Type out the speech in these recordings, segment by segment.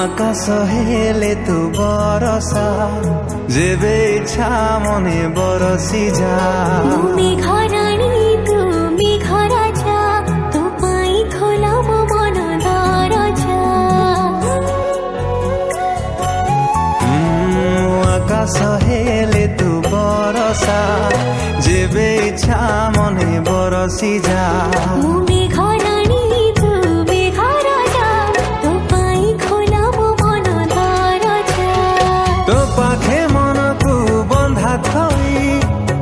আকাশ হেলে তু বরসা যেবে ইচ্ছা মনে বরসি যা মেঘরাণী তুমি ঘরাজা তো পাই খোলাম মন দরজা আকাশ হেলে তু বরসা যেবে ইচ্ছা মনে বরসি যা মেঘরাণী তুমি ঘরাজা তো পাই খোলাম মন দরজা তো পাখে মনকু বন্ধা থই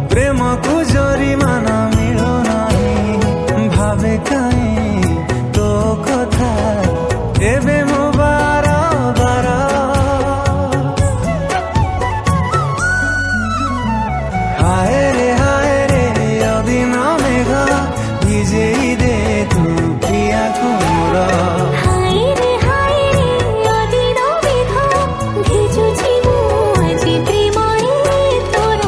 প্রেমকু জরিমান মিলু নাহি ভাবে কাই তো কথা এবে মো বার বার হায় রে অদিন মেঘ ভিজেই দে তু প্রিয়া কুমুর হায় রে অদিন মেঘ ভিজুছি মু আজি প্রেমরে তোর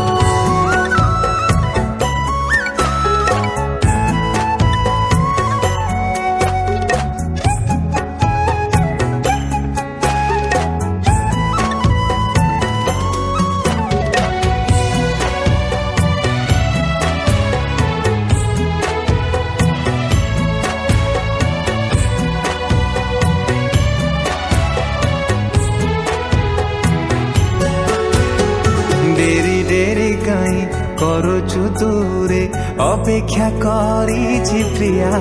ডেরি ডেরি কাই করুচু দূরে অপেক্ষা করিছি প্রিয়া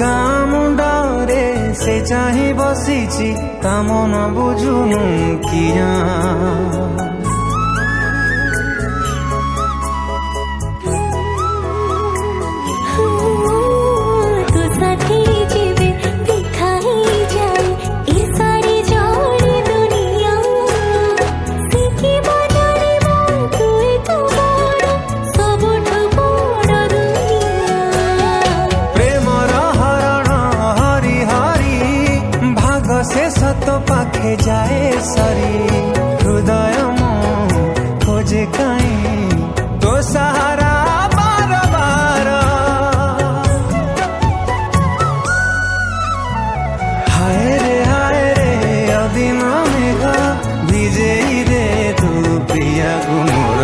গাঁ মুন্ডরে সে চাহি বসিছি তা মন বুঝুনু কিয়া তো সাথে যেবে দেখাই যায় এ সারি জড়ে দুনিয়া সিকি বদলিব তুই তো বড় সবুঠু বড় দুনিয়া প্রেমর হরণ হরি হরি ভাগ শেষ তো পাখে যায় সরি হৃদয় মো খোঁজে কাই তো সাহারা বার বার হায় রে অদিন মেঘ ভিজেই দে তু প্রিয়া গুমর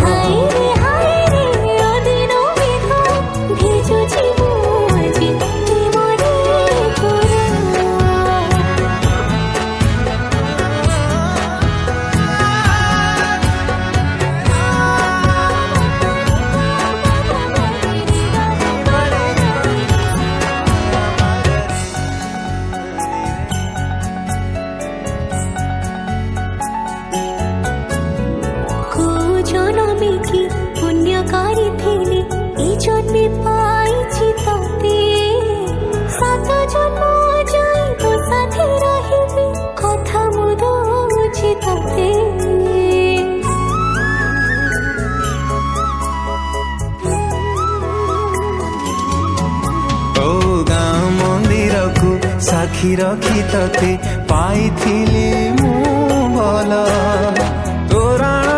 হায় রে অদিন মেঘ ভিজুছি মু আজি প্রেমরে তোর জনমে কি পুণ্য করিথিলি এই জন্মে পাইছি তোতে সাত জন্ম যাই তো সাথে রহিবি কথা মু দৌছি তোতে ଓ ଗାଁ ମନ୍ଦିରକୁ ସାକ୍ଷୀ ରଖି ତତେ ପାଇଥିଲି ମୁଁ ଭଲ ତୋରାଣ